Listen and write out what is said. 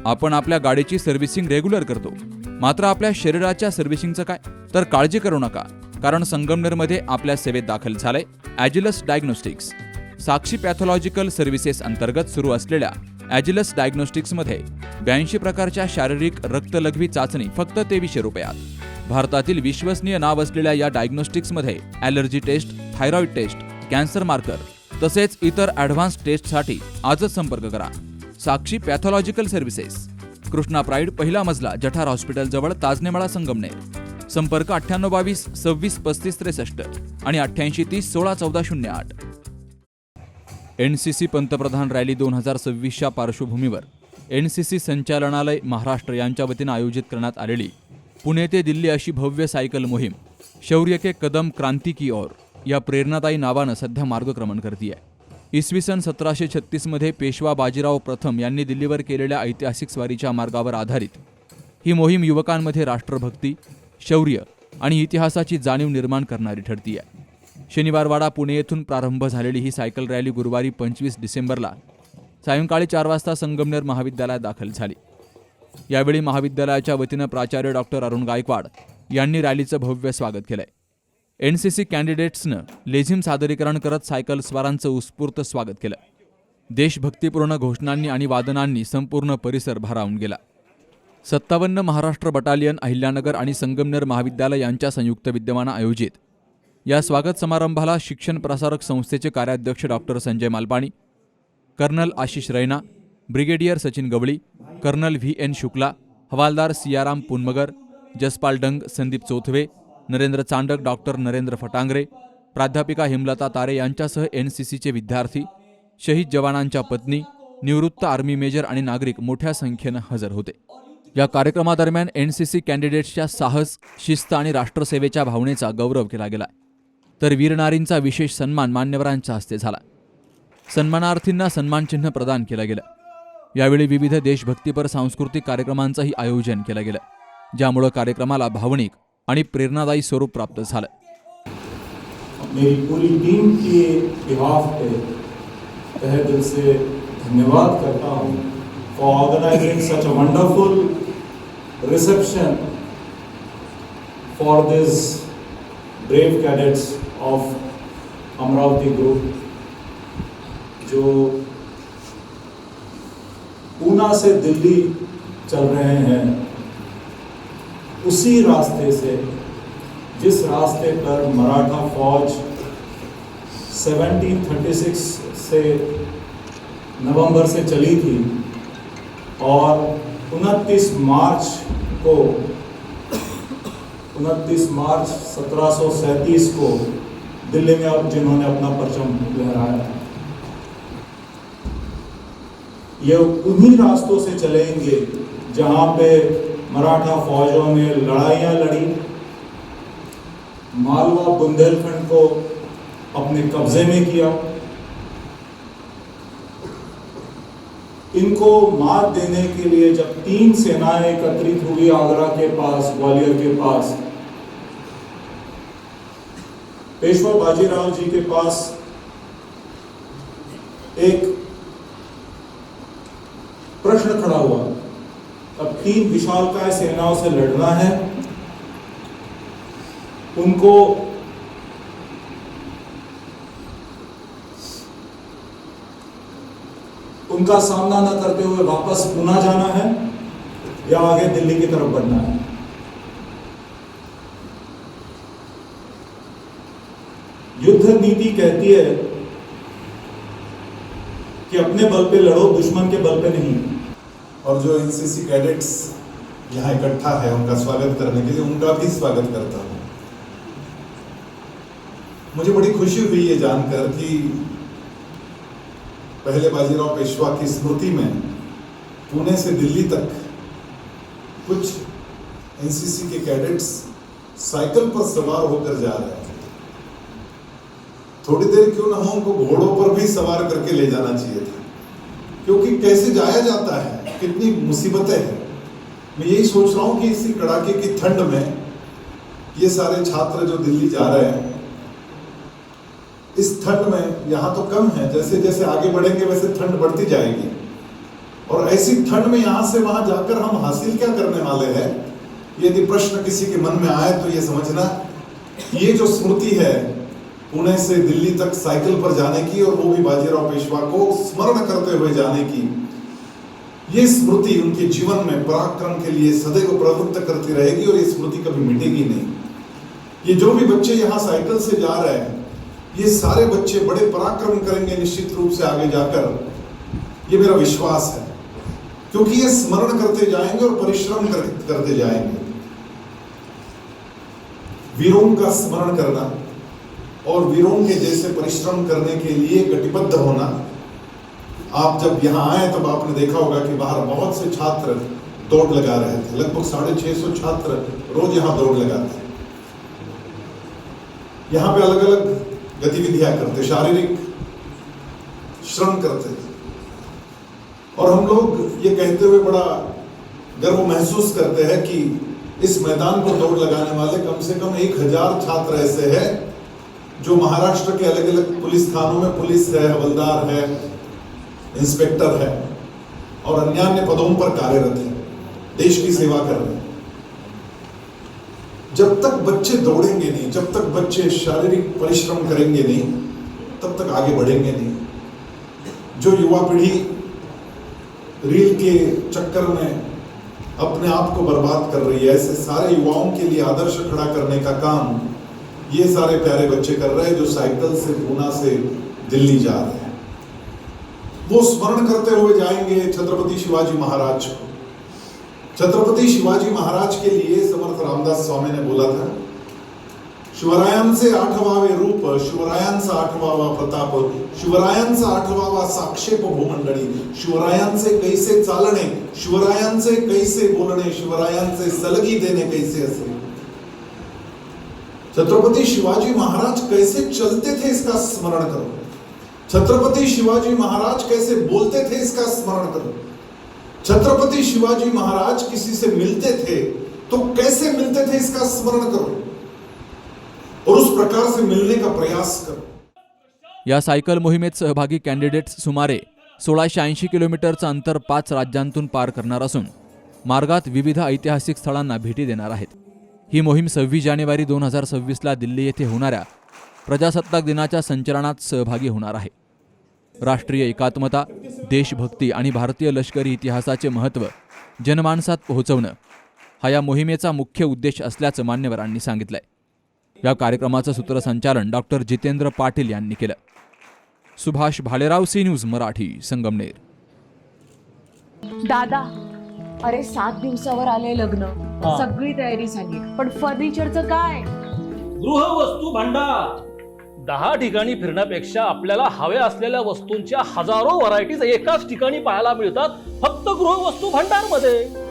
आपण आपल्या गाडीची सर्व्हिसिंग रेग्युलर करतो, मात्र आपल्या शरीराच्या सर्व्हिसिंगचं काय? तर काळजी करू नका, कारण संगमनेरमध्ये आपल्या सेवेत दाखल झालंय ॲजिलस डायग्नोस्टिक्स. साक्षी पॅथॉलॉजिकल सर्व्हिसेस अंतर्गत सुरू असलेल्या ॲजिलस डायग्नोस्टिक्समध्ये 82 प्रकारच्या शारीरिक रक्तलघवी चाचणी फक्त 2300 रुपयात. भारतातील विश्वसनीय नाव असलेल्या या डायग्नोस्टिक्समध्ये allergy test, thyroid test, cancer marker तसेच इतर ॲडव्हान्स टेस्टसाठी आजच संपर्क करा. Sakshi pathological services, Krishna Pride, पहिला मजला, जठार हॉस्पिटल जवळ, ताजनेमाळा, संगमनेर. संपर्क 9822 26 35 63 आणि 8830 16 14 08. NCC पंतप्रधान रॅली 2026च्या पार्श्वभूमीवर NCC संचालनालय महाराष्ट्र यांच्या वतीनं आयोजित करण्यात आलेली पुणे ते दिल्ली अशी भव्य सायकल मोहीम शौर्य के कदम क्रांती की ओर या प्रेरणादायी नावानं सध्या मार्गक्रमण करते आहे. इसवी सन 1736 मध्ये पेशवा बाजीराव प्रथम यांनी दिल्लीवर केलेल्या ऐतिहासिक स्वारीच्या मार्गावर आधारित ही मोहीम युवकांमध्ये राष्ट्रभक्ती, शौर्य आणि इतिहासाची जाणीव निर्माण करणारी ठरती आहे. शनिवारवाडा पुणे येथून प्रारंभ झालेली ही सायकल रॅली गुरुवारी 25 डिसेंबरला सायंकाळी 4 वाजता संगमनेर महाविद्यालयात दाखल झाली. यावेळी महाविद्यालयाच्या वतीनं प्राचार्य डॉक्टर अरुण गायकवाड यांनी रॅलीचं भव्य स्वागत केलंय. NCC कॅन्डिडेट्सनं लेझिम सादरीकरण करत सायकल स्वारांचं उत्स्फूर्त स्वागत केलं. देशभक्तीपूर्ण घोषणांनी आणि वादनांनी संपूर्ण परिसर भारावून गेला. 57 महाराष्ट्र बटालियन, अहिल्यानगर आणि संगमनेर महाविद्यालय यांच्या संयुक्त विद्यमानं आयोजित या स्वागत समारंभाला शिक्षण प्रसारक संस्थेचे कार्याध्यक्ष doctor Sanjay Malpani, colonel Ashish Raina, brigadier Sachin Gawali, colonel VN Shukla, हवालदार सियाराम पुनमगर, जसपाल डंग, संदीप चोथवे, नरेंद्र चांडक, डॉक्टर नरेंद्र फटांगरे, प्राध्यापिका हेमलता तारे यांच्यासह NCCचे विद्यार्थी, शहीद जवानांच्या पत्नी, निवृत्त आर्मी मेजर आणि नागरिक मोठ्या संख्येनं हजर होते. या कार्यक्रमादरम्यान NCC कॅन्डिडेट्सच्या साहस, शिस्त आणि राष्ट्रसेवेच्या भावनेचा गौरव केला गेला, तर वीरनारींचा विशेष सन्मान मान्यवरांच्या हस्ते झाला. सन्मानार्थींना सन्मानचिन्ह प्रदान केलं गेलं. यावेळी विविध देशभक्तीपर सांस्कृतिक कार्यक्रमांचंही आयोजन केलं गेलं, ज्यामुळे कार्यक्रमाला भावनिक आणि प्रेरणादायी स्वरूप प्राप्त झालं. मेरी पूरी टीम के बिहाफ पे तहे दिल से धन्यवाद करता हूँ for organising such a wonderful reception for this brave cadets of Amravati group, जो पूना से दिल्ली चल रहे हैं उसी रास्ते से जिस रास्ते पर मराठा फौज 1736 से नवंबर से चली थी और 29 मार्च 1737 को दिल्ली में अब जिन्होंने अपना परचम लहराया, ये उन्हीं रास्तों से चलेंगे जहां पे मराठा फौजों ने लड़ाइयां लड़ी, मालवा बुंदेलखंड को अपने कब्जे में किया. इनको मात देने के लिए जब 3 सेनाएं एकत्रित हुई आगरा के पास, ग्वालियर के पास, पेशवा बाजीराव जी के पास एक प्रश्न खड़ा हुआ. अब 3 विशालकाय सेनाओं से लड़ना है, उनको उनका सामना न करते हुए वापस पूना जाना है या आगे दिल्ली की तरफ बढ़ना है. युद्ध नीति कहती है कि अपने बल पे लड़ो, दुश्मन के बल पे नहीं. और जो NCC कैडेट्स यहाँ इकट्ठा है उनका स्वागत करने के लिए उनका भी स्वागत करता हूँ. मुझे बड़ी खुशी हुई ये जानकर कि पहले बाजीराव पेशवा की स्मृति में पुणे से दिल्ली तक कुछ NCC के कैडेट्स साइकिल पर सवार होकर जा रहे हैं. थोड़ी देर क्यों ना हो, उनको घोड़ों पर भी सवार करके ले जाना चाहिए था, क्योंकि कैसे जाया जाता है, कितनी मुसीबतें हैं. मैं यही सोच रहा हूँ कि इसी कड़ाके की ठंड में ये सारे छात्र जो दिल्ली जा रहे हैं, इस ठंड में यहाँ तो कम है, जैसे जैसे आगे बढ़ेंगे वैसे ठंड बढ़ती जाएगी और ऐसी ठंड में यहां से वहां जाकर हम हासिल क्या करने वाले हैं, यदि प्रश्न किसी के मन में आए तो ये समझना, ये जो स्मृति है पुणे से दिल्ली तक साइकिल पर जाने की, और वो भी बाजीराव पेशवा को स्मरण करते हुए जाने की, ये स्मृति उनके जीवन में पराक्रम के लिए सदैव प्रवृत्त करती रहेगी और ये स्मृति कभी मिटेगी नहीं। ये जो भी बच्चे यहाँ साइकिल से जा रहे हैं, ये सारे बच्चे बड़े पराक्रम करेंगे निश्चित रूप से आगे जाकर, ये मेरा विश्वास है, क्योंकि ये स्मरण करते जाएंगे और परिश्रम करते जाएंगे। वीरों का स्मरण करना और वीरों के जैसे परिश्रम करने के लिए कटिबद्ध होना। आप जब यहाँ आए तब आपने देखा होगा कि बाहर बहुत से छात्र दौड़ लगा रहे थे, लगभग 650 छात्र रोज यहाँ दौड़ लगाते। यहाँ पे अलग अलग गतिविधियां करते, शारीरिक श्रम करते थे, और हम लोग ये कहते हुए बड़ा गर्व महसूस करते हैं कि इस मैदान को दौड़ लगाने वाले कम से कम 1000 छात्र ऐसे हैं जो महाराष्ट्र के अलग अलग पुलिस थानों में पुलिस है, हवलदार है, इंस्पेक्टर है और अन्य पदों पर कार्यरत है, देश की सेवा कर रहे हैं। जब तक बच्चे दौड़ेंगे नहीं, जब तक बच्चे शारीरिक परिश्रम करेंगे नहीं, तब तक आगे बढ़ेंगे नहीं। जो युवा पीढ़ी रील के चक्कर में अपने आप को बर्बाद कर रही है, ऐसे सारे युवाओं के लिए आदर्श खड़ा करने का काम ये सारे प्यारे बच्चे कर रहे हैं जो साइकिल से पूना से दिल्ली जा रहे हैं। वो स्मरण करते हुए जाएंगे छत्रपति शिवाजी महाराज को। छत्रपति शिवाजी महाराज के लिए समर्थ रामदास स्वामी ने बोला था, शिवरायांचे 8वावे रूप, शिवरायांचा 8वावा प्रताप, शिवरायांचा 8वावा साक्षेप भूमंडळी, शिवरायांचे कैसे चालणे, शिवरायांचे कैसे बोलणे, शिवरायांचे सलगी देणे कैसे असे। छत्रपति शिवाजी महाराज कैसे चलते थे इसका स्मरण करो, छत्रपति शिवाजी महाराज कैसे बोलते थे इसका स्मरण करो, छत्रपति शिवाजी महाराज किसी से मिलते थे तो कैसे मिलते थे इसका स्मरण करो और उस प्रकार से मिलने का प्रयास करो। या सायकल मोहिमेत सहभागी कॅन्डिडेट्स सुमारे 1680 किलोमीटरचं अंतर 5 राज्यांतून पार करणार असून मार्गात विविध ऐतिहासिक स्थळांना भेटी देणार आहेत। ही मोहीम 26 जानेवारी 2026ला दिल्ली येथे होणाऱ्या प्रजासत्ताक दिनाच्या संचलनात सहभागी होणार आहे। राष्ट्रीय एकात्मता, देशभक्ती आणि भारतीय लष्करी इतिहासाचे महत्त्व जनमानसात पोहोचवणं हा या मोहिमेचा मुख्य उद्देश असल्याचं मान्यवरांनी सांगितलंय। या कार्यक्रमाचं सूत्रसंचालन डॉक्टर जितेंद्र पाटील यांनी केलं। सुभाष भालेराव, सी न्यूज मराठी, संगमनेर। दादा, अरे 7 दिवसावर आले लग्न, सगळी तयारी झाली, पण फर्निचरचं काय? गृहवस्तू भांडार 10 ठिकाणी फिरण्यापेक्षा आपल्याला हव्या असलेल्या वस्तूंच्या हजारो व्हरायटीज एकाच ठिकाणी पाहायला मिळतात, फक्त गृहवस्तू भांडार मध्ये।